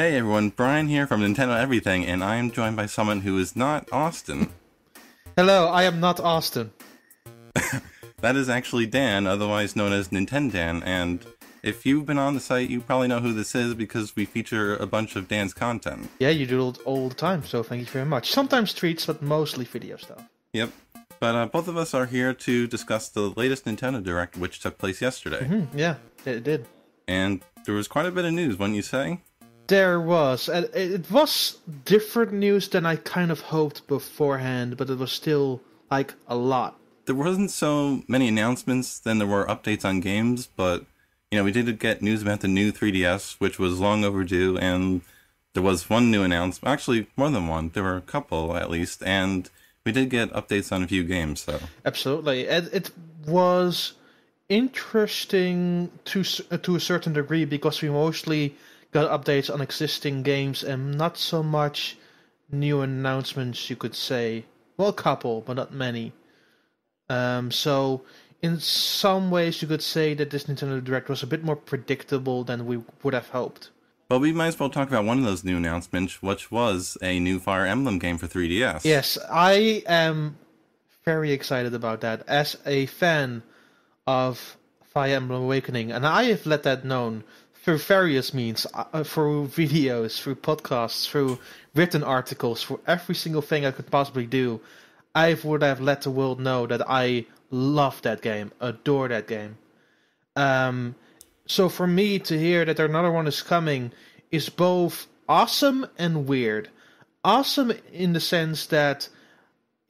Hey everyone, Brian here from Nintendo Everything, and I am joined by someone who is not Austin. Hello, I am not Austin. That is actually Dan, otherwise known as NintenDaan, and if you've been on the site, you probably know who this is because we feature a bunch of Dan's content. Yeah, you do it all the time, so thank you very much. Sometimes tweets, but mostly video stuff. Yep. But both of us are here to discuss the latest Nintendo Direct, which took place yesterday. Yeah, it did. And there was quite a bit of news, wouldn't you say? There was. And it was different news than I kind of hoped beforehand, but it was still, like, a lot. There wasn't so many announcements than there were updates on games, but, we did get news about the new 3DS, which was long overdue, and there was one new announcement. Actually, more than one. There were a couple, at least, and we did get updates on a few games, so... Absolutely. And it was interesting to a certain degree, because we mostly got updates on existing games and not so much new announcements, you could say. Well, a couple, but not many. So, in some ways, you could say that this Nintendo Direct was a bit more predictable than we would have hoped. Well, we might as well talk about one of those new announcements, which was a new Fire Emblem game for 3DS. Yes, I am very excited about that. As a fan of Fire Emblem Awakening, and I have let that known through various means, through videos, through podcasts, through written articles, for every single thing I could possibly do, I would have let the world know that I love that game, adore that game. So for me to hear that another one is coming is both awesome and weird. Awesome in the sense that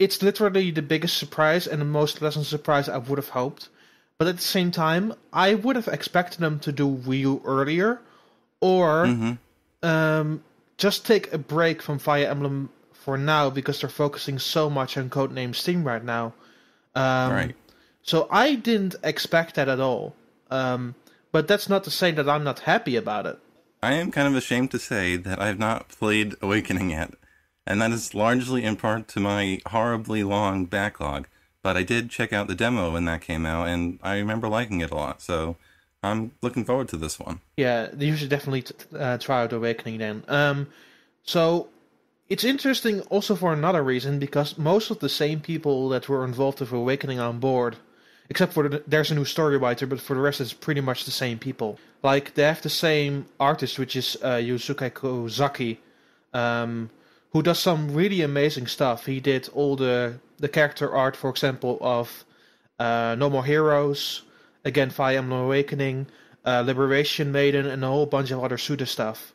it's literally the biggest surprise and the most pleasant surprise I would have hoped. But at the same time, I would have expected them to do Wii U earlier, or just take a break from Fire Emblem for now, because they're focusing so much on Codename Steam right now. Right. So I didn't expect that at all. But that's not to say that I'm not happy about it. I am kind of ashamed to say that I have not played Awakening yet, and that is largely in part to my horribly long backlog. But I did check out the demo when that came out, and I remember liking it a lot, so I'm looking forward to this one. Yeah, you should definitely try out Awakening then. So it's interesting also for another reason, because most of the same people that were involved with Awakening on board, except for there's a new story writer, but for the rest it's pretty much the same people. Like, they have the same artist, which is Yusuke Kozaki, who does some really amazing stuff. He did all the character art, for example, of No More Heroes, again Fire Emblem Awakening, Liberation Maiden, and a whole bunch of other Suda stuff.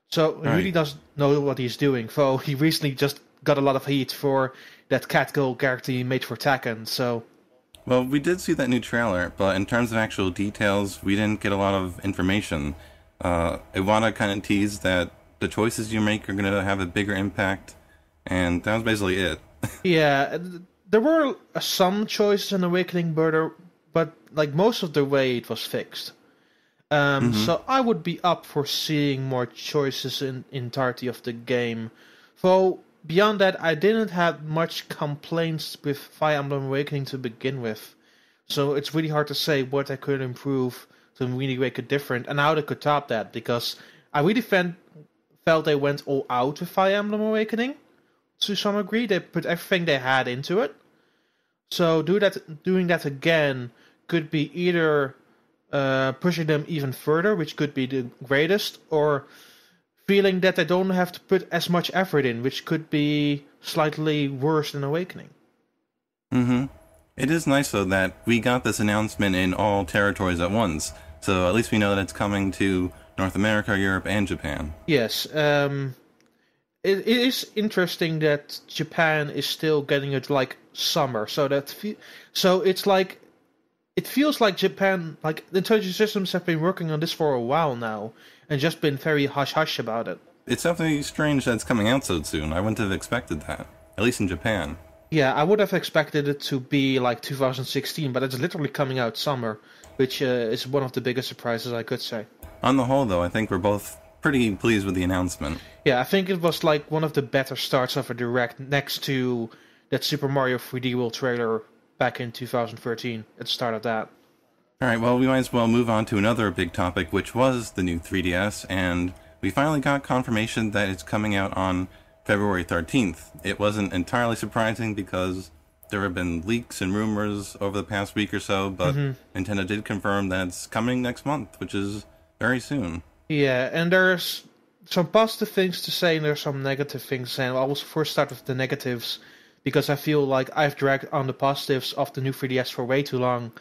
So he really does know what he's doing. Though he recently just got a lot of heat for that Catgirl character he made for Tekken, so... Well, we did see that new trailer, but in terms of actual details, we didn't get a lot of information. Iwata kind of teased that the choices you make are going to have a bigger impact, and that was basically it. Yeah, there were some choices in Awakening, but like most of the way it was fixed. So I would be up for seeing more choices in entirety of the game. Though beyond that, I didn't have much complaints with Fire Emblem Awakening to begin with. So it's really hard to say what I could improve to really make it different, and how they could top that, because I really felt they went all out with Fire Emblem Awakening. To some degree, they put everything they had into it. So doing that again could be either pushing them even further, which could be the greatest, or feeling that they don't have to put as much effort in, which could be slightly worse than Awakening. It is nice, though, that we got this announcement in all territories at once, so at least we know that it's coming to North America, Europe, and Japan. Yes, it is interesting that Japan is still getting it like summer, so it's like it feels like Japan, like the Intelligent Systems have been working on this for a while now, and just been very hush-hush about it. It's definitely strange that it's coming out so soon. I wouldn't have expected that, at least in Japan. Yeah, I would have expected it to be like 2016, but it's literally coming out summer, which is one of the biggest surprises, I could say. On the whole, though, I think we're both pretty pleased with the announcement. Yeah, I think it was like one of the better starts of a Direct, next to that Super Mario 3D World trailer back in 2013 at the start of that. Alright, well, we might as well move on to another big topic, which was the new 3DS, and we finally got confirmation that it's coming out on February 13th. It wasn't entirely surprising because there have been leaks and rumors over the past week or so, but Nintendo did confirm that it's coming next month, which is very soon. Yeah, and there's some positive things to say and there's some negative things to say. And I'll first start with the negatives, because I feel like I've dragged on the positives of the new 3DS for way too long.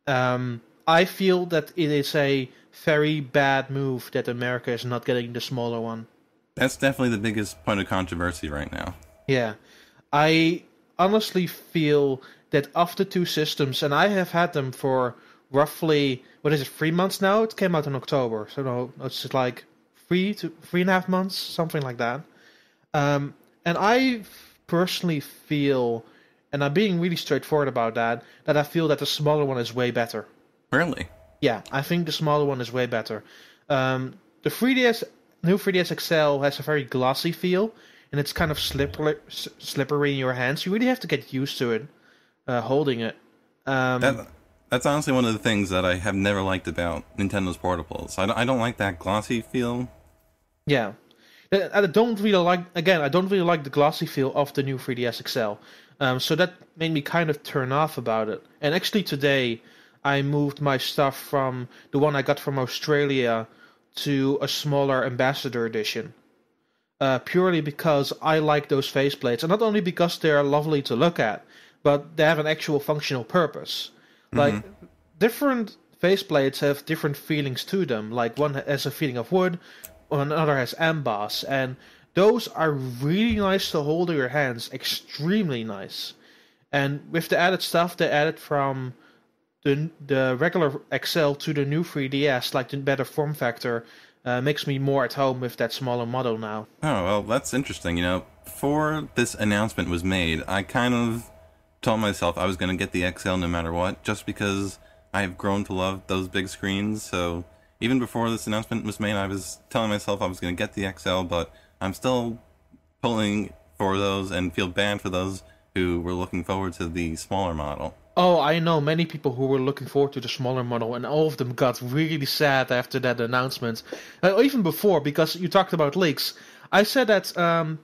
I feel that it is a very bad move that America is not getting the smaller one. That's definitely the biggest point of controversy right now. Yeah. I honestly feel that of the two systems, and I have had them for roughly, 3 months now? It came out in October, so no, it's just like 3.5 months, something like that. And I personally feel, and I'm being really straightforward about that I feel that the smaller one is way better. Really? Yeah, I think the smaller one is way better. The 3DS, new 3DS XL has a very glossy feel, and it's kind of slippery in your hands. You really have to get used to it, holding it. That's honestly one of the things that I have never liked about Nintendo's portables. I don't like that glossy feel. Yeah. I don't really like the glossy feel of the new 3DS XL. So that made me kind of turn off about it. And actually today, I moved my stuff from the one I got from Australia to a smaller Ambassador edition. Purely because I like those faceplates. And not only because they're lovely to look at, but they have an actual functional purpose. Like, different faceplates have different feelings to them. Like, one has a feeling of wood, another has emboss, and those are really nice to hold in your hands, extremely nice. And with the added stuff they added from the regular XL to the new 3DS, like the better form factor, makes me more at home with that smaller model now. Oh, well, that's interesting. Before this announcement was made, I kind of told myself I was going to get the XL no matter what, just because I've grown to love those big screens. So even before this announcement was made, I was telling myself I was going to get the XL, but I'm still pulling for those and feel bad for those who were looking forward to the smaller model. Oh, I know many people who were looking forward to the smaller model, and all of them got really sad after that announcement. Even before, because you talked about leaks. I said that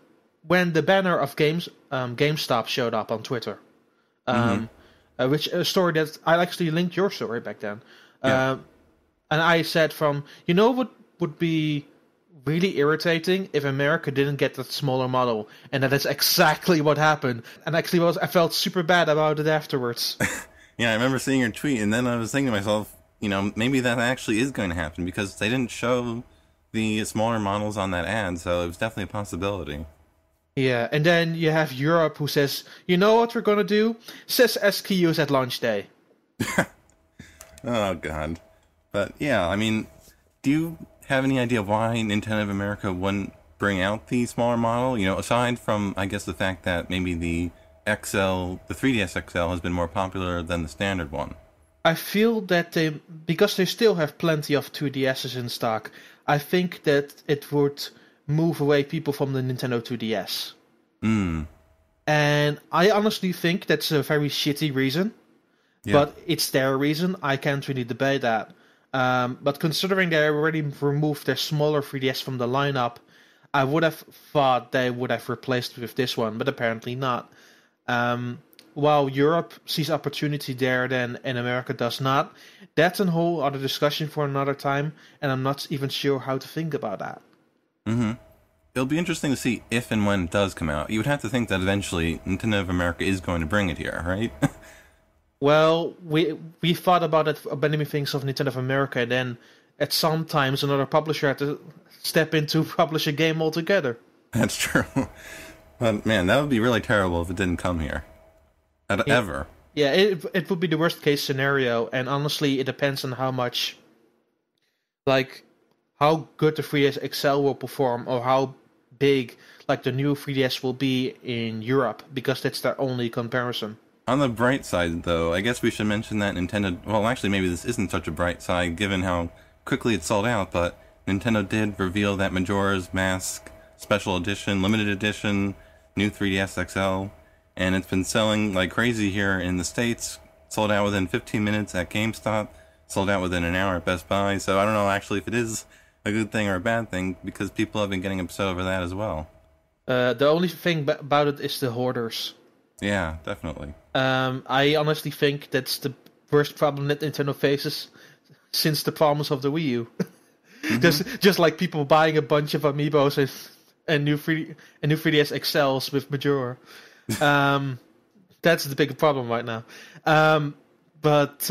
when the banner of GameStop showed up on Twitter, which a story that I actually linked your story back then. Yeah. And I said what would be really irritating if America didn't get that smaller model, and that is exactly what happened. And actually, I felt super bad about it afterwards. Yeah, I remember seeing your tweet, and then I was thinking to myself, maybe that actually is going to happen, because they didn't show the smaller models on that ad, so it was definitely a possibility. Yeah, and then you have Europe who says, you know what we're going to do? Says SKUs at launch day. Oh, God. But, yeah, I mean, do you have any idea why Nintendo of America wouldn't bring out the smaller model? Aside from, I guess, the fact that maybe the 3DS XL has been more popular than the standard one. I feel that because they still have plenty of 2DSs in stock, I think that it would move away people from the Nintendo 2DS. And I honestly think that's a very shitty reason. Yeah. But it's their reason. I can't really debate that. But considering they already removed their smaller 3DS from the lineup, I would have thought they would have replaced it with this one, but apparently not. While Europe sees opportunity there, then and America does not. That's a whole other discussion for another time, and I'm not even sure how to think about that. It'll be interesting to see if and when it does come out. You would have to think that eventually Nintendo of America is going to bring it here, right? Well, we thought about it, many things of Nintendo of America, and then at some times another publisher had to step in to publish a game altogether. That's true. But man, that would be really terrible if it didn't come here. Ever. Yeah, it would be the worst case scenario, and honestly, it depends on how much, how good the 3DS XL will perform, or how big, the new 3DS will be in Europe, because that's their only comparison. On the bright side, though, I guess we should mention that Nintendo... Well, actually, maybe this isn't such a bright side, given how quickly it sold out, but Nintendo did reveal that Majora's Mask Special Edition, Limited Edition, new 3DS XL, and it's been selling like crazy here in the States. Sold out within 15 minutes at GameStop, sold out within an hour at Best Buy, so I don't know actually if it is a good thing or a bad thing, because people have been getting upset over that as well. The only thing about it is the hoarders. Yeah, definitely. I honestly think that's the worst problem that Nintendo faces since the problems of the Wii U. Just like people buying a bunch of amiibos and new 3DS XLs with Majora. That's the big problem right now. But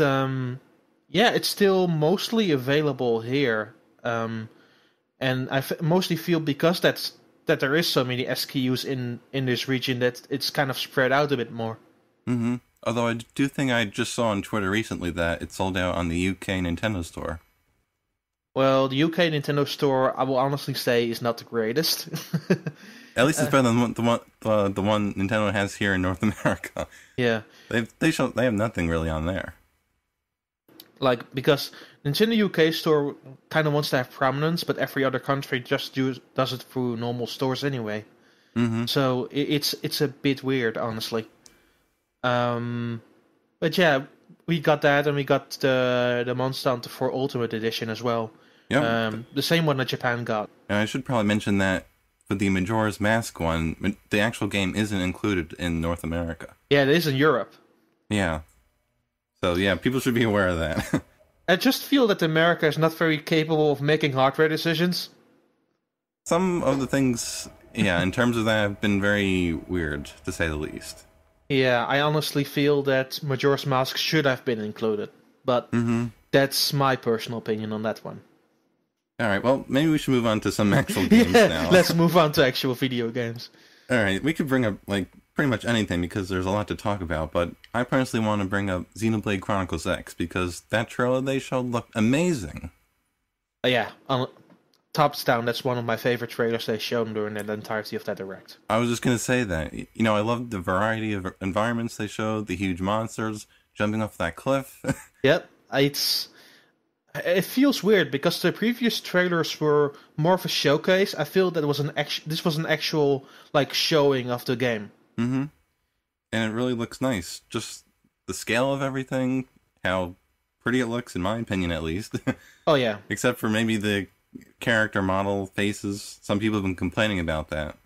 yeah, it's still mostly available here. And I mostly feel because that there is so many SKUs in this region that it's kind of spread out a bit more. Mm-hmm. Although I do think I just saw on Twitter recently that it sold out on the UK Nintendo Store. Well, the UK Nintendo Store, I will honestly say, is not the greatest. At least it's better than the one Nintendo has here in North America. Yeah, they have nothing really on there. Like, because Nintendo UK Store kind of wants to have prominence, but every other country just does it through normal stores anyway. Mm-hmm. So it's a bit weird, honestly. But yeah, we got that, and we got the Monster Hunter 4 Ultimate Edition as well. Yep. The same one that Japan got. And I should probably mention that for the Majora's Mask one, the actual game isn't included in North America. Yeah, it is in Europe. Yeah. So yeah, people should be aware of that. I just feel that America is not very capable of making hardware decisions. Some of the things, yeah, in terms of that, have been very weird, to say the least. Yeah, I honestly feel that Majora's Mask should have been included. But that's my personal opinion on that one. Alright, well, maybe we should move on to some actual games now. Let's move on to actual video games. Alright, we could bring up, like, pretty much anything because there's a lot to talk about, but I personally want to bring up Xenoblade Chronicles X because that trailer they showed looked amazing. Yeah, tops down, that's one of my favorite trailers they showed during the entirety of that Direct. I was just going to say that. You know, I loved the variety of environments they showed, the huge monsters jumping off that cliff. Yep, it feels weird because the previous trailers were more of a showcase. I feel that this was an actual like showing of the game. Mm-hmm. And it really looks nice. Just the scale of everything, how pretty it looks, in my opinion, at least. Oh yeah. Except for maybe the character model faces. Some people have been complaining about that.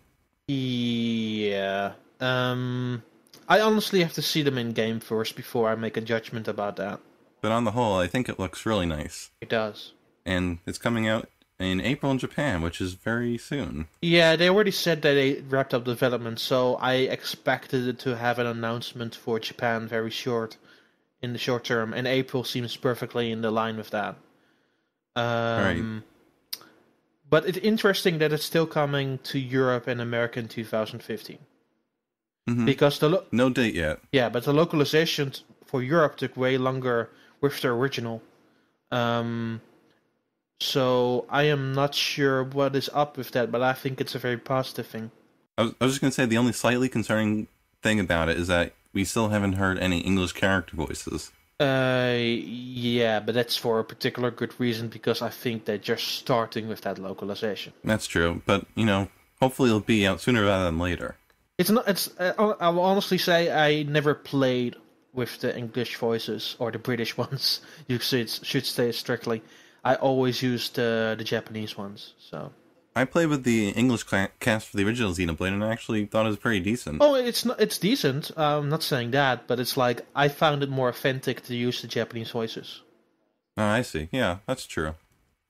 Yeah. I honestly have to see them in game first before I make a judgment about that. But on the whole, I think it looks really nice. It does. And it's coming out in April in Japan, which is very soon. Yeah, they already said that they wrapped up development, so I expected it to have an announcement for Japan in the short term, and April seems perfectly in the line with that. Right. But it's interesting that it's still coming to Europe and America in 2015. Mm-hmm. Because no date yet. Yeah, but the localization for Europe took way longer with the original. So I am not sure what is up with that, but I think it's a very positive thing. I was just going to say the only slightly concerning thing about it is that we still haven't heard any English character voices. Yeah, but that's for a particular good reason because I think they're just starting with that localization. That's true, but you know, hopefully it'll be out sooner rather than later. It's not. I will honestly say I never played with the English voices or the British ones. You should say strictly. I always used the Japanese ones. So I played with the English cast for the original Xenoblade, and I actually thought it was pretty decent. Oh, it's decent. I'm not saying that, but it's like I found it more authentic to use the Japanese voices. Oh, I see. Yeah, that's true.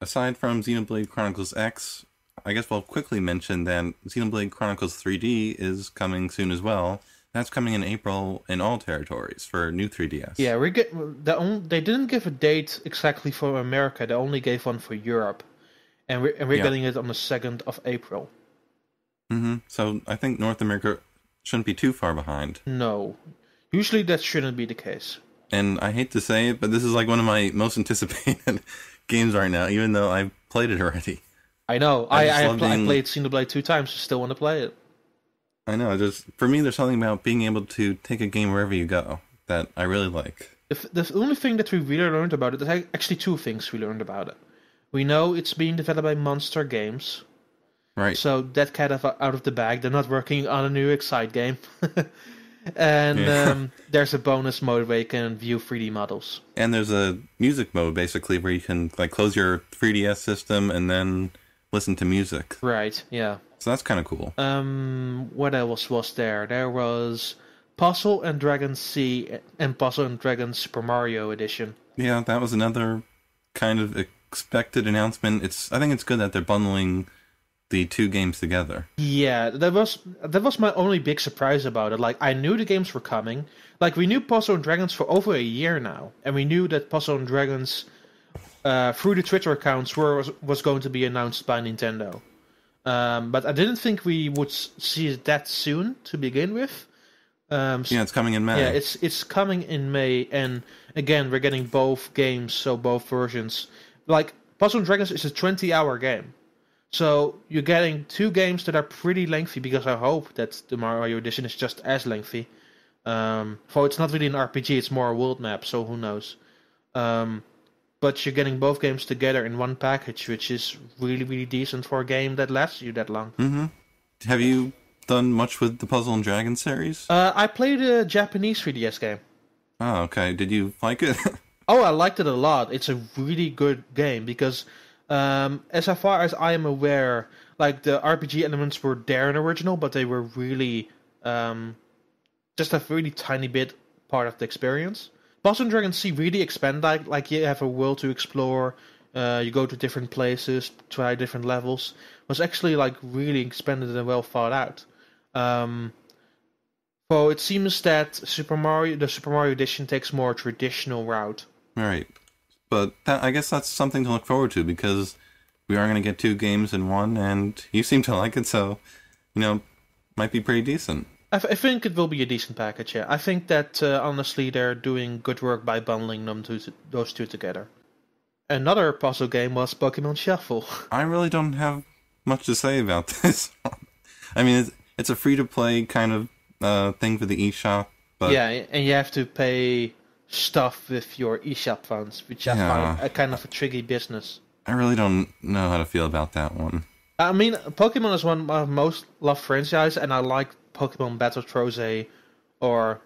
Aside from Xenoblade Chronicles X, I guess we'll quickly mention that Xenoblade Chronicles 3D is coming soon as well. That's coming in April in all territories for new 3DS. Yeah, they didn't give a date exactly for America. They only gave one for Europe, and we're getting it on the 2nd of April. Mm-hmm. So I think North America shouldn't be too far behind. No, usually that shouldn't be the case. And I hate to say it, but this is like one of my most anticipated games right now, even though I've played it already. I know. I played Xenoblade 2 times. I still want to play it. I know. For me, there's something about being able to take a game wherever you go that I really like. The only thing that we really learned about it, there's actually two things we learned about it. We know it's being developed by Monster Games. Right. So that kind of out of the bag. They're not working on a new Excite game. And Yeah. there's a bonus mode where you can view 3D models. And there's a music mode basically where you can like close your 3DS system and then listen to music. Right, yeah. So that's kind of cool. What else was there? There was Puzzle and Dragon Sea and Puzzle and Dragon Super Mario Edition. Yeah, that was another kind of expected announcement. I think it's good that they're bundling the two games together. Yeah, that was my only big surprise about it. Like, I knew the games were coming. Like, we knew Puzzle and Dragons for over a year now, and we knew that Puzzle and Dragons through the Twitter accounts was going to be announced by Nintendo. But I didn't think we would see it that soon to begin with. Yeah, it's coming in May. Yeah, it's coming in May, and again, we're getting both games, so both versions. Like, Puzzle and Dragons is a 20-hour game. So you're getting two games that are pretty lengthy, because I hope that the Mario Edition is just as lengthy. For it's not really an RPG, it's more a world map, so who knows. But you're getting both games together in one package, which is really, really decent for a game that lasts you that long. Mm-hmm. Have you done much with the Puzzle and Dragon series? I played a Japanese 3DS game. Oh, okay. Did you like it? Oh, I liked it a lot. It's a really good game because, as far as I am aware, like the RPG elements were there in original, but they were really just a really tiny bit part of the experience. Puzzle and Dragon Sea really expand like you have a world to explore. You go to different places, try different levels. It was actually like really expanded and well thought out. So it seems that the Super Mario Edition takes more traditional route. Right. But I guess that's something to look forward to because we are going to get two games in one, and you seem to like it, so, might be pretty decent. I think it will be a decent package, yeah. I think that, honestly, they're doing good work by bundling those two together. Another puzzle game was Pokemon Shuffle. I really don't have much to say about this. I mean, it's a free-to-play kind of thing for the eShop, but... Yeah, and you have to pay stuff with your eShop funds, which I find a kind of a tricky business. I really don't know how to feel about that one. I mean, Pokemon is one of my most loved franchises, and I like Pokemon Battle Rose, or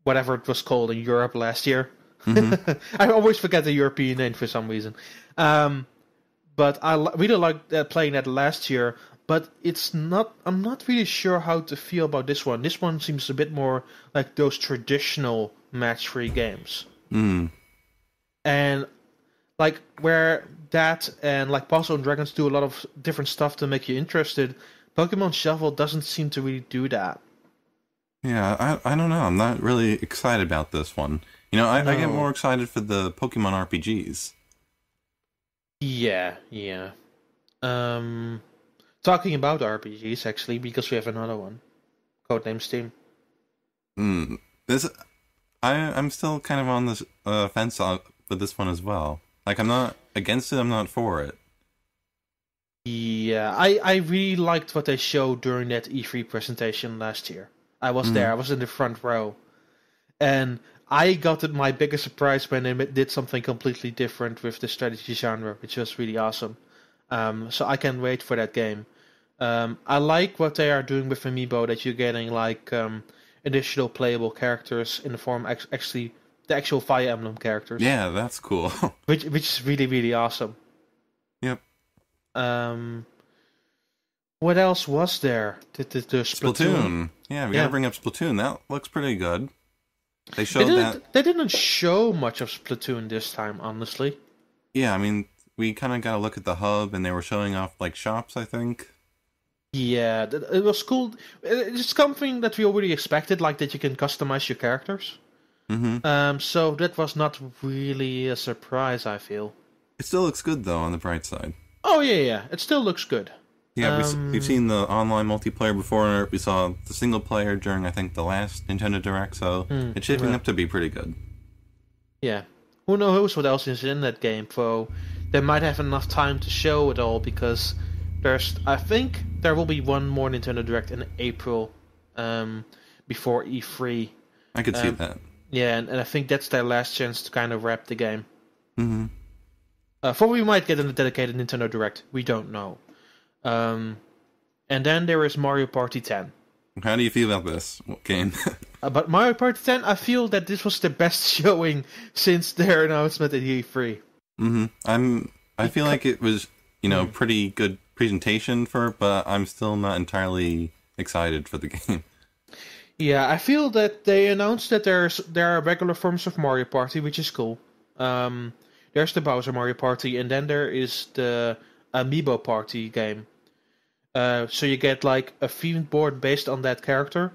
whatever it was called in Europe last year. Mm-hmm. I always forget the European name for some reason. But I really liked playing that last year, but I'm not really sure how to feel about this one. This one seems a bit more like those traditional match-free games. Mm. And like where that and like Puzzle and Dragons do a lot of different stuff to make you interested, Pokemon Shuffle doesn't seem to really do that. Yeah, I don't know. I'm not really excited about this one. I get more excited for the Pokemon RPGs. Yeah. Talking about RPGs, actually, because we have another one. Codename Steam. I'm still kind of on this fence with this one as well. Like, I'm not against it, I'm not for it. Yeah, I really liked what they showed during that E3 presentation last year. I was there, I was in the front row. And I got my biggest surprise when they did something completely different with the strategy genre, which was really awesome. So I can't wait for that game. I like what they are doing with Amiibo, that you're getting like additional playable characters in the form actually the actual Fire Emblem characters. Yeah, that's cool. which is really, really awesome. Yep. What else was there? The Splatoon. Yeah, we gotta bring up Splatoon. That looks pretty good. They showed They didn't show much of Splatoon this time, honestly. Yeah, I mean, we kind of got to look at the hub, and they were showing off like shops, I think. Yeah, it was cool. It's something that we already expected, like that you can customize your characters. Mm-hmm. So that was not really a surprise, I feel. It still looks good, though, on the bright side. Oh, yeah. It still looks good. Yeah, we've seen the online multiplayer before. We saw the single player during, I think, the last Nintendo Direct, so it's shaping up to be pretty good. Yeah. Who knows what else is in that game, though. They might have enough time to show it all, because I think there will be one more Nintendo Direct in April, before E3. I could see that. Yeah, and I think that's their last chance to kind of wrap the game. Mm-hmm. For we might get a dedicated Nintendo Direct. We don't know. And then there is Mario Party 10. How do you feel about this game? But Mario Party 10, I feel that this was the best showing since their announcement at E3. I feel like it was, pretty good presentation but I'm still not entirely excited for the game. Yeah, I feel that they announced that there are regular forms of Mario Party, which is cool. There's the Bowser Mario Party, and then there is the Amiibo Party game. So you get like a themed board based on that character,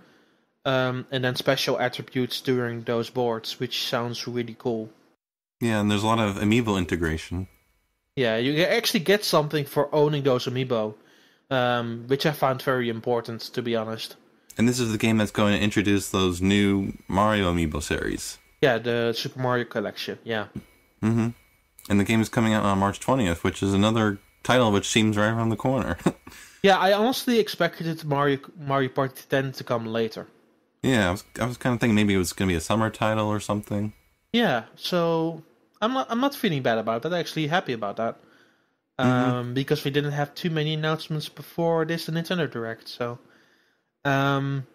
and then special attributes during those boards, which sounds really cool. Yeah, and there's a lot of Amiibo integration. Yeah, you actually get something for owning those Amiibo, which I found very important, to be honest. And this is the game that's going to introduce those new Mario Amiibo series. Yeah, the Super Mario Collection, yeah. And the game is coming out on March 20th, which is another title which seems right around the corner. Yeah, I honestly expected Mario Party 10 to come later. Yeah, I was kind of thinking maybe it was going to be a summer title or something. Yeah, so I'm not feeling bad about that. I'm actually happy about that. Because we didn't have too many announcements before this Nintendo Direct. So, then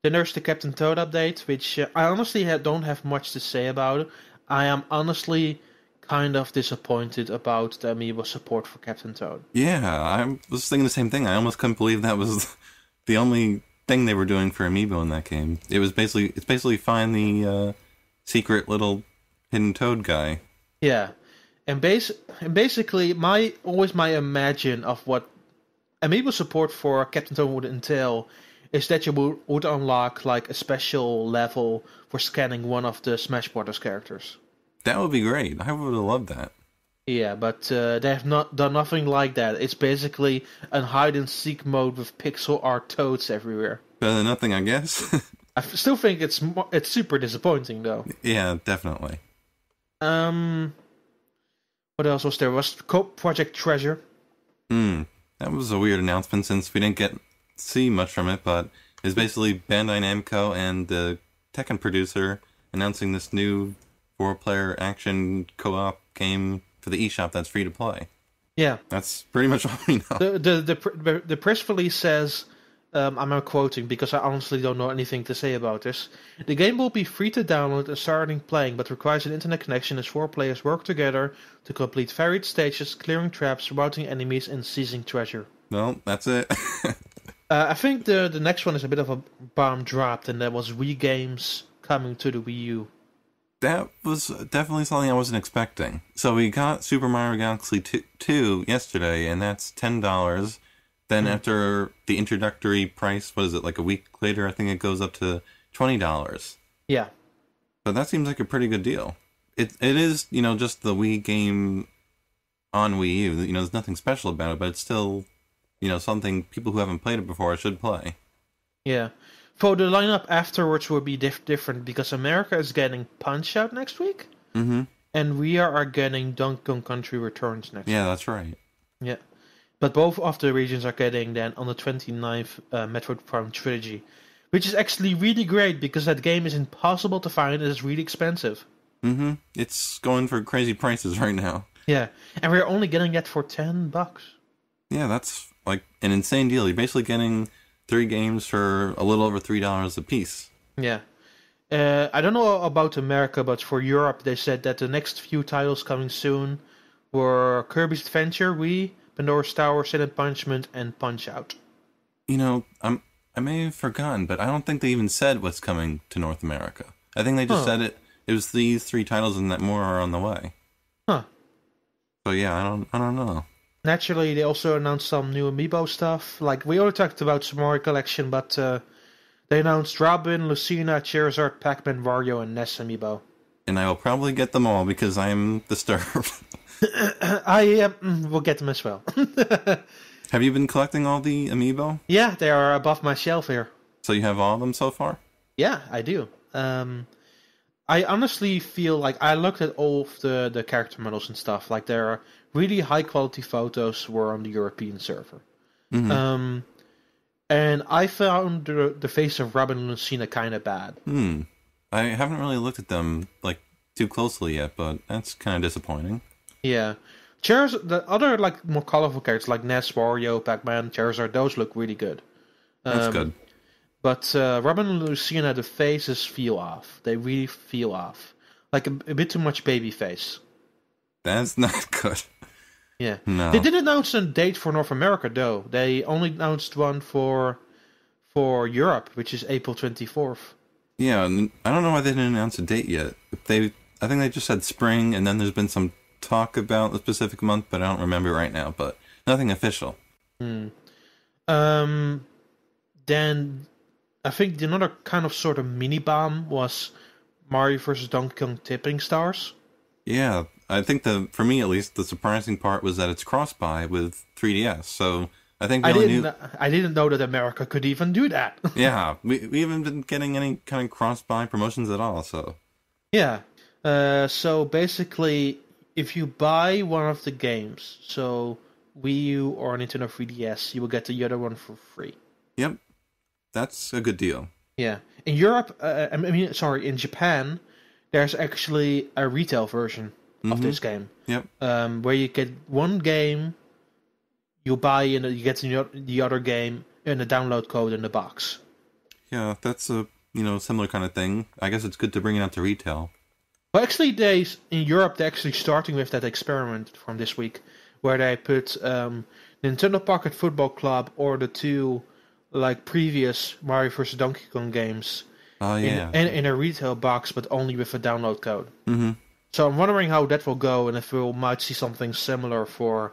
there's the Captain Toad update, which I honestly don't have much to say about. I am honestly kind of disappointed about the Amiibo support for Captain Toad. Yeah, I was thinking the same thing. I almost couldn't believe that was the only thing they were doing for Amiibo in that game. It's basically find the secret little hidden Toad guy. Yeah, and basically my imagine of what Amiibo support for Captain Toad would entail is that you would unlock like a special level for scanning one of the Smash Bros. Characters. That would be great. I would have loved that. Yeah, but they have not done nothing like that. It's basically a hide-and-seek mode with pixel art toads everywhere. Better than nothing, I guess. I still think it's super disappointing, though. Yeah, definitely. What else was there? Was Project Treasure. That was a weird announcement since we didn't see much from it, but it's basically Bandai Namco and the Tekken producer announcing this new 4-player action co-op game for the eShop that's free to play. Yeah. That's pretty much all we know. The press release says, I'm not quoting because I honestly don't know anything to say about this. The game will be free to download and starting playing, but requires an internet connection as 4 players work together to complete varied stages, clearing traps, routing enemies, and seizing treasure. Well, that's it. I think the next one is a bit of a bomb dropped, and that was Wii games coming to the Wii U. That was definitely something I wasn't expecting. So we got Super Mario Galaxy 2 yesterday, and that's $10. Then after the introductory price, what is it, like a week later, I think it goes up to $20. Yeah. So that seems like a pretty good deal. It is, just the Wii game on Wii U. There's nothing special about it, but it's still, something people who haven't played it before should play. Yeah. So the lineup afterwards will be different because America is getting Punch-Out next week. And we are getting Donkey Kong Country Returns next week. Yeah, that's right. Yeah. But both of the regions are getting then on the 29th Metroid Prime Trilogy, which is actually really great because that game is impossible to find and it's really expensive. It's going for crazy prices right now. Yeah, and we're only getting that for $10. Yeah, that's like an insane deal. You're basically getting 3 games for a little over $3 a piece. Yeah. I don't know about America, but for Europe, they said that the next few titles coming soon were Kirby's Adventure, Wii, Pandora's Tower, Silent Punishment, and Punch-Out. I may have forgotten, but I don't think they even said what's coming to North America. I think they just said it was these 3 titles and that more are on the way. Huh. So yeah, I don't know. Naturally, they also announced some new Amiibo stuff. Like, we already talked about Super Mario Collection, but they announced Robin, Lucina, Charizard, Pac-Man, Wario, and Ness Amiibo. And I will probably get them all because I am disturbed. I will get them as well. Have you been collecting all the Amiibo? Yeah, they are above my shelf here. So you have all of them so far? Yeah, I do. I honestly feel like I looked at all of the character models and stuff. Like, there are really high quality photos were on the European server. And I found the face of Robin and Lucina kind of bad. I haven't really looked at them like too closely yet, but that's kind of disappointing. Yeah. The other like more colorful characters like Ness, Wario, Pac-Man, Charizard, those look really good. That's good. But Robin and Lucina, the faces feel off. They really feel off. Like a bit too much baby face. That's not good. Yeah. No. They did announce a date for North America, though. They only announced one for Europe, which is April 24th. Yeah, and I don't know why they didn't announce a date yet. I think they just said spring, and then there's been some talk about the specific month, but I don't remember right now. But nothing official. Then I think another kind of sort of mini bomb was Mario vs. Donkey Kong Tipping Stars. Yeah, I think for me at least, the surprising part was that it's cross-buy with 3DS. So I think I didn't know that America could even do that. Yeah, we haven't been getting any kind of cross-buy promotions at all. So yeah, so basically, if you buy one of the games, so Wii U or Nintendo 3DS, you will get the other one for free. Yep, that's a good deal. Yeah, in Europe, in Japan, there's actually a retail version of this game. Yep. Where you get one game, you buy and you get the other game and a download code in the box. Yeah, that's a similar kind of thing. I guess it's good to bring it out to retail. Well, actually, in Europe they're actually starting with that experiment from this week, where they put Nintendo Pocket Football Club or the two previous Mario vs. Donkey Kong games in a retail box, but only with a download code. Mm-hmm. So I'm wondering how that will go, and if we might see something similar for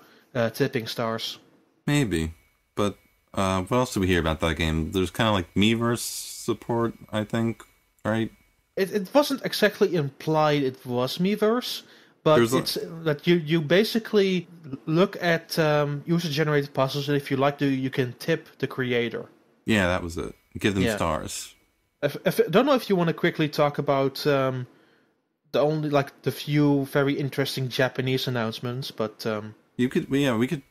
Tipping Stars. Maybe, but what else did we hear about that game? There's kind of like Miiverse support, I think, right? It wasn't exactly implied it was Miiverse, but it's that you basically look at user-generated puzzles, and if you like to, you can tip the creator. Yeah, that was it. Give them stars. I don't know if you want to quickly talk about the few very interesting Japanese announcements, but we could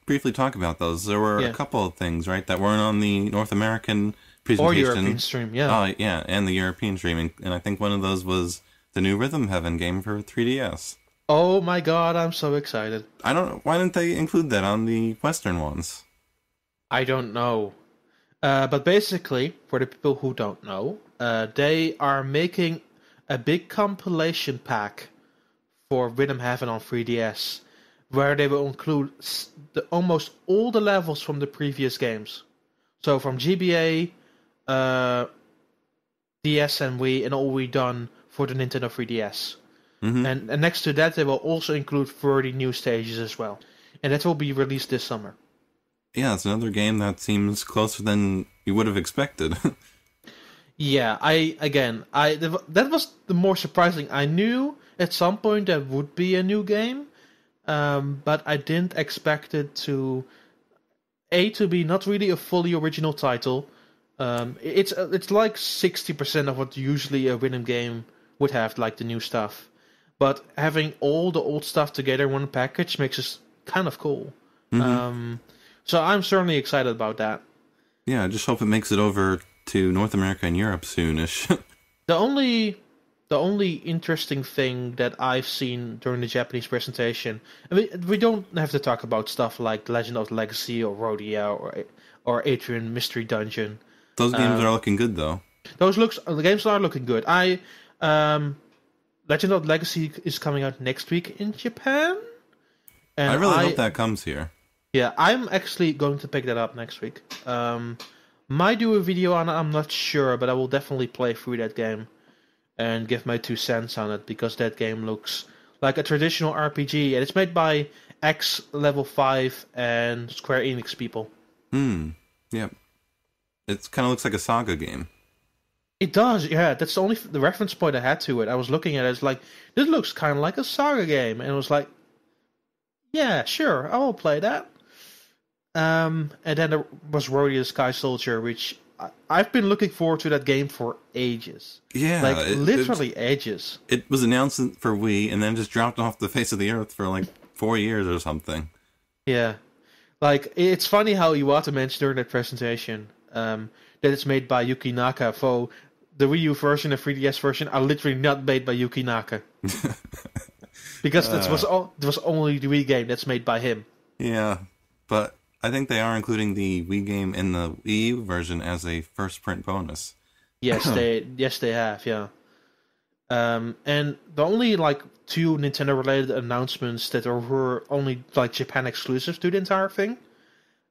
briefly talk about those. There were a couple of things, right, that weren't on the North American presentation. Or European stream, yeah. Yeah, and the European streaming. And I think one of those was the new Rhythm Heaven game for 3DS. Oh my god, I'm so excited. I don't know. Why didn't they include that on the Western ones? I don't know. But basically, for the people who don't know, they are making a big compilation pack for Rhythm Heaven on 3DS, where they will include almost all the levels from the previous games. So from GBA, DS and Wii, and all we've done for the Nintendo 3DS. Mm-hmm. And next to that, they will also include 30 new stages as well. And that will be released this summer. Yeah, it's another game that seems closer than you would have expected. Yeah, that was the more surprising. I knew at some point there would be a new game, but I didn't expect it to be not really a fully original title. It's like 60% of what usually a rhythm game would have, like the new stuff. But having all the old stuff together in one package makes it kind of cool. Mm-hmm. So I'm certainly excited about that. Yeah, I just hope it makes it over to North America and Europe soonish. The only interesting thing that I've seen during the Japanese presentation, I mean, we don't have to talk about stuff like Legend of Legacy or Rodeo or Atrium Mystery Dungeon. Those games are looking good, though. The games are looking good. Legend of Legacy is coming out next week in Japan. And I really hope that comes here. Yeah, I'm actually going to pick that up next week. Might do a video on it, I'm not sure, but I will definitely play through that game and give my 2 cents on it, because that game looks like a traditional RPG, and it's made by X Level 5 and Square Enix people. Yep. It kind of looks like a Saga game. It does, yeah. That's the reference point I had to it. I was looking at it, it's like, this looks kind of like a Saga game, and it was like, yeah, sure, I will play that. And then there was Rodeo Sky Soldier, which I've been looking forward to that game for ages. Yeah. Like, literally ages. It was announced for Wii, and then just dropped off the face of the earth for like 4 years or something. Yeah. Like, it's funny how Iwata mentioned during that presentation that it's made by Yuki Naka, for the Wii U version and 3DS version are literally not made by Yuki Naka. Because it was only the Wii game that's made by him. Yeah, but I think they are including the Wii game in the Wii U version as a first print bonus. Yes, they have, yeah. And the only like 2 Nintendo related announcements that were only like Japan exclusive to the entire thing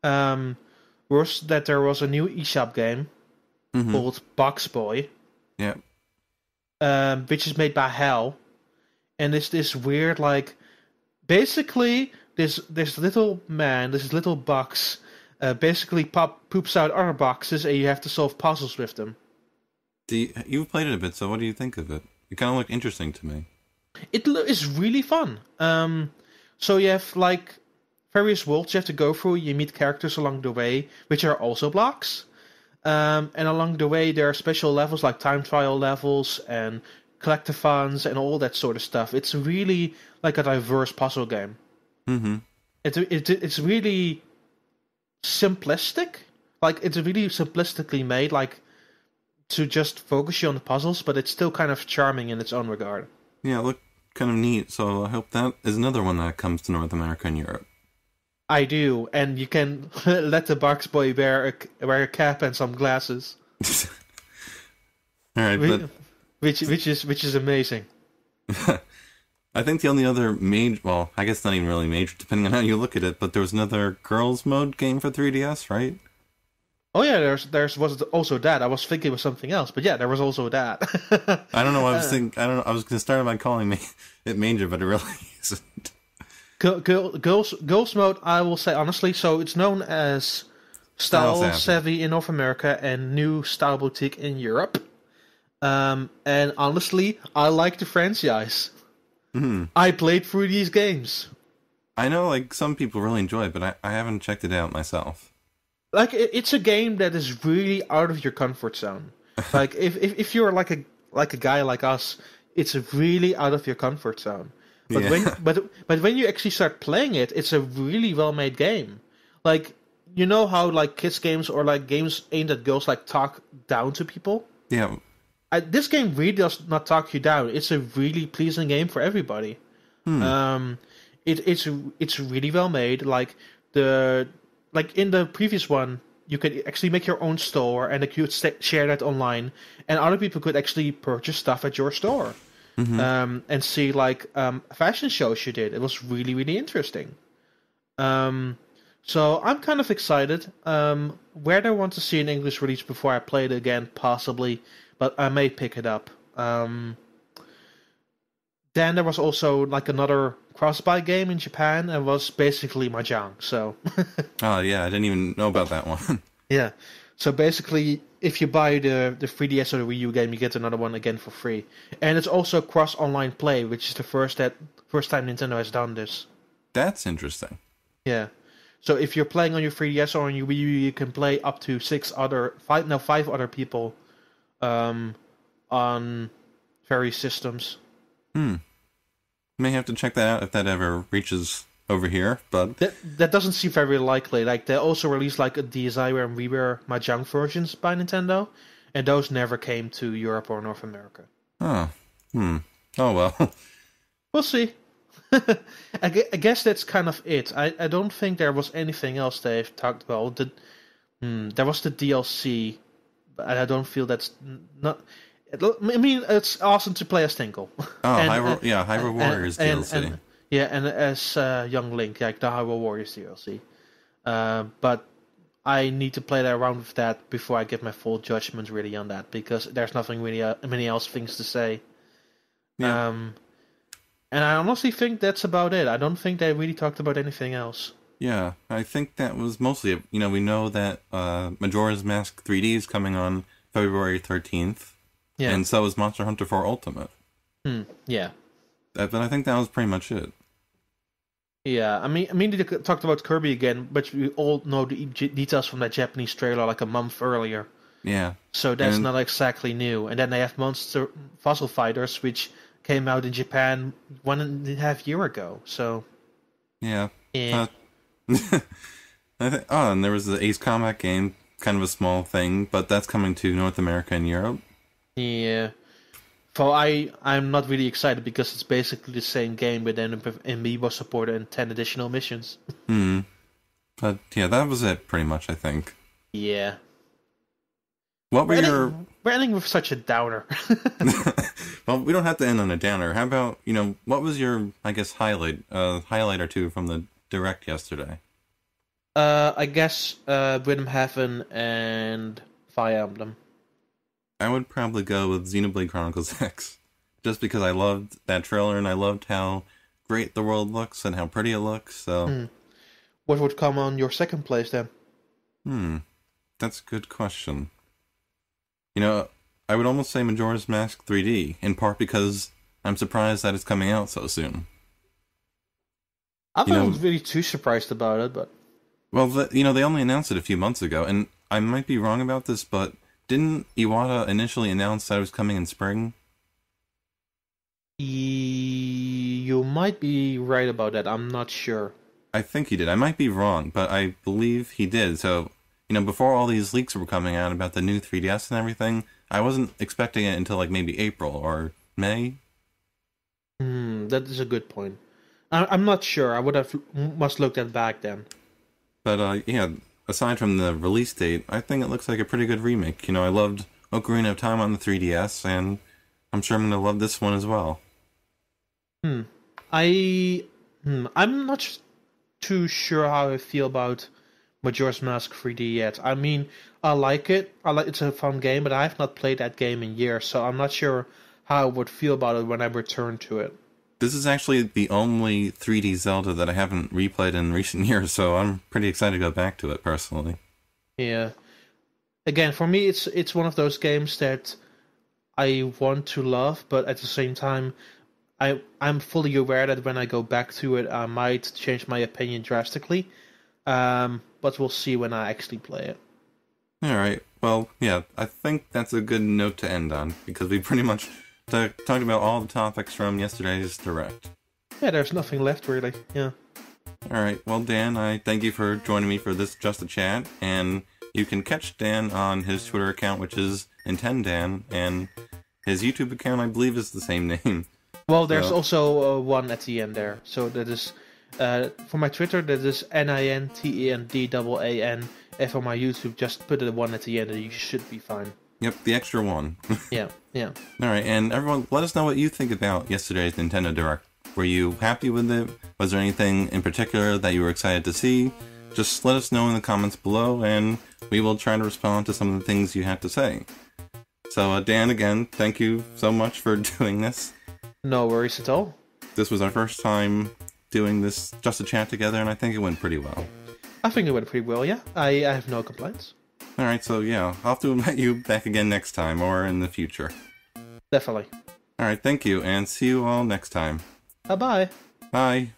was that there was a new eShop game called Box Boy. Yeah. Which is made by HAL. And it's this weird, like, basically, this little man, this little box, basically poops out other boxes, and you have to solve puzzles with them. You've played it a bit, so what do you think of it? It kind of looked interesting to me. It is really fun. So you have, like, various worlds you have to go through. You meet characters along the way, which are also blocks. And along the way, there are special levels, like time trial levels, and collectathons and all that sort of stuff. It's really like a diverse puzzle game. Mm-hmm. It's really simplistic. Like, it's really simplistically made, like, to just focus you on the puzzles, but it's still kind of charming in its own regard. Yeah, it looked kind of neat, so I hope that is another one that comes to North America and Europe. I do, and you can let the box boy wear a cap and some glasses. All right, but which is amazing. I think the only other major, well, I guess not even really major, depending on how you look at it, but there was another girls mode game for 3DS, right? Oh yeah, there was also that. I was thinking of something else, but yeah, there was also that. I don't know. I was thinking. I don't know. I was going to start by calling it major, but it really isn't. Girls mode, I will say honestly. So it's known as Style Savvy in North America and New Style Boutique in Europe. And honestly, I like the franchise. Mm-hmm. I played through these games. I know, like, some people really enjoy it, but I haven't checked it out myself. Like, it's a game that is really out of your comfort zone. Like, if you're like a guy like us, it's really out of your comfort zone. But yeah. when you actually start playing it, it's a really well made game. Like, you know how like kids games or like games aimed at girls like talk down to people? Yeah. This game really does not talk you down. It's a really pleasing game for everybody. It's really well made. Like in the previous one, you could actually make your own store and you could share that online, and other people could actually purchase stuff at your store. And see like fashion shows you did. It was really, really interesting. So I'm kind of excited. Where do I want to see an English release before I play it again? Possibly, but I may pick it up. Then there was also like another cross-buy game in Japan, and was basically Mahjong. So. Oh yeah, I didn't even know about that one. Yeah. So basically, if you buy the 3DS or the Wii U game, you get another one again for free. And it's also cross-online play, which is the first time Nintendo has done this. That's interesting. Yeah. So if you're playing on your 3DS or on your Wii U, you can play up to 5 other people on various systems. May have to check that out if that ever reaches over here, but that doesn't seem very likely. Like, they also released like a DSiWare and WiiWare Mahjong versions by Nintendo, and those never came to Europe or North America. Oh, oh well. We'll see. I guess that's kind of it. I don't think there was anything else they've talked about. There was the DLC, but I don't feel that's not. I mean, it's awesome to play as Tinkle. Oh, Hyrule Warriors DLC. And as Young Link, like the Hyrule Warriors DLC. But I need to play around with that before I give my full judgment really on that, because there's nothing really many else things to say. Yeah. And I honestly think that's about it. I don't think they really talked about anything else. Yeah, I think that was mostly it. You know, we know that Majora's Mask 3D is coming on February 13th. Yeah. And so is Monster Hunter 4 Ultimate. Yeah. But I think that was pretty much it. Yeah, I mean, they talked about Kirby again, but we all know the details from that Japanese trailer like a month earlier. Yeah. So that's not exactly new. And then they have Monster Fossil Fighters, which came out in Japan 1.5 years ago. So. Yeah. And there was the Ace Combat game, kind of a small thing, but that's coming to North America and Europe. Yeah. So I'm not really excited because it's basically the same game with an amiibo support and 10 additional missions. But yeah, that was it pretty much, I think. Yeah. What were We're ending with such a downer. Well, we don't have to end on a downer. How about, what was your, I guess, highlight or two from the Direct yesterday? I guess Rhythm Heaven and Fire Emblem. I would probably go with Xenoblade Chronicles X. Just because I loved that trailer and I loved how great the world looks and how pretty it looks, so... What would come on your second place then? That's a good question. I would almost say Majora's Mask 3D, in part because I'm surprised that it's coming out so soon. I'm not really too surprised about it, but... Well, they only announced it a few months ago, and I might be wrong about this, but didn't Iwata initially announce that it was coming in spring? You might be right about that, I'm not sure. I think he did. I might be wrong, but I believe he did. So, before all these leaks were coming out about the new 3DS and everything, I wasn't expecting it until maybe April or May. That is a good point. I'm not sure. I must look that back then. But aside from the release date, I think it looks like a pretty good remake. I loved Ocarina of Time on the 3DS, and I'm sure I'm going to love this one as well. I'm not too sure how I feel about Majora's Mask 3D yet. I mean, I like it. It's a fun game, but I have not played that game in years, so I'm not sure how I would feel about it when I return to it. This is actually the only 3D Zelda that I haven't replayed in recent years, so I'm pretty excited to go back to it personally. Yeah. Again, for me, it's one of those games that I want to love, but at the same time, I'm fully aware that when I go back to it, I might change my opinion drastically. But we'll see when I actually play it. Alright, well, yeah, I think that's a good note to end on, because we pretty much talked about all the topics from yesterday's Direct. Yeah, there's nothing left, really, yeah. Alright, well, Dan, I thank you for joining me for this Just a Chat, and you can catch Dan on his Twitter account, which is NintenDaan, and his YouTube account, I believe, is the same name. Well, there's also one at the end there, so that is... for my Twitter, that is NintenDaan, and for my YouTube, just put the one at the end and you should be fine. Yep, the extra one. Yeah. Alright, and everyone, let us know what you think about yesterday's Nintendo Direct. Were you happy with it? Was there anything in particular that you were excited to see? Just let us know in the comments below, and we will try to respond to some of the things you had to say. So, Dan, again, thank you so much for doing this. No worries at all. This was our first time doing this Just a Chat together, and I think it went pretty well. I think it went pretty well, yeah. I have no complaints. Alright, so yeah, I'll have to invite you back again next time, or in the future. Definitely. Alright, thank you, and see you all next time. Bye-bye. Bye.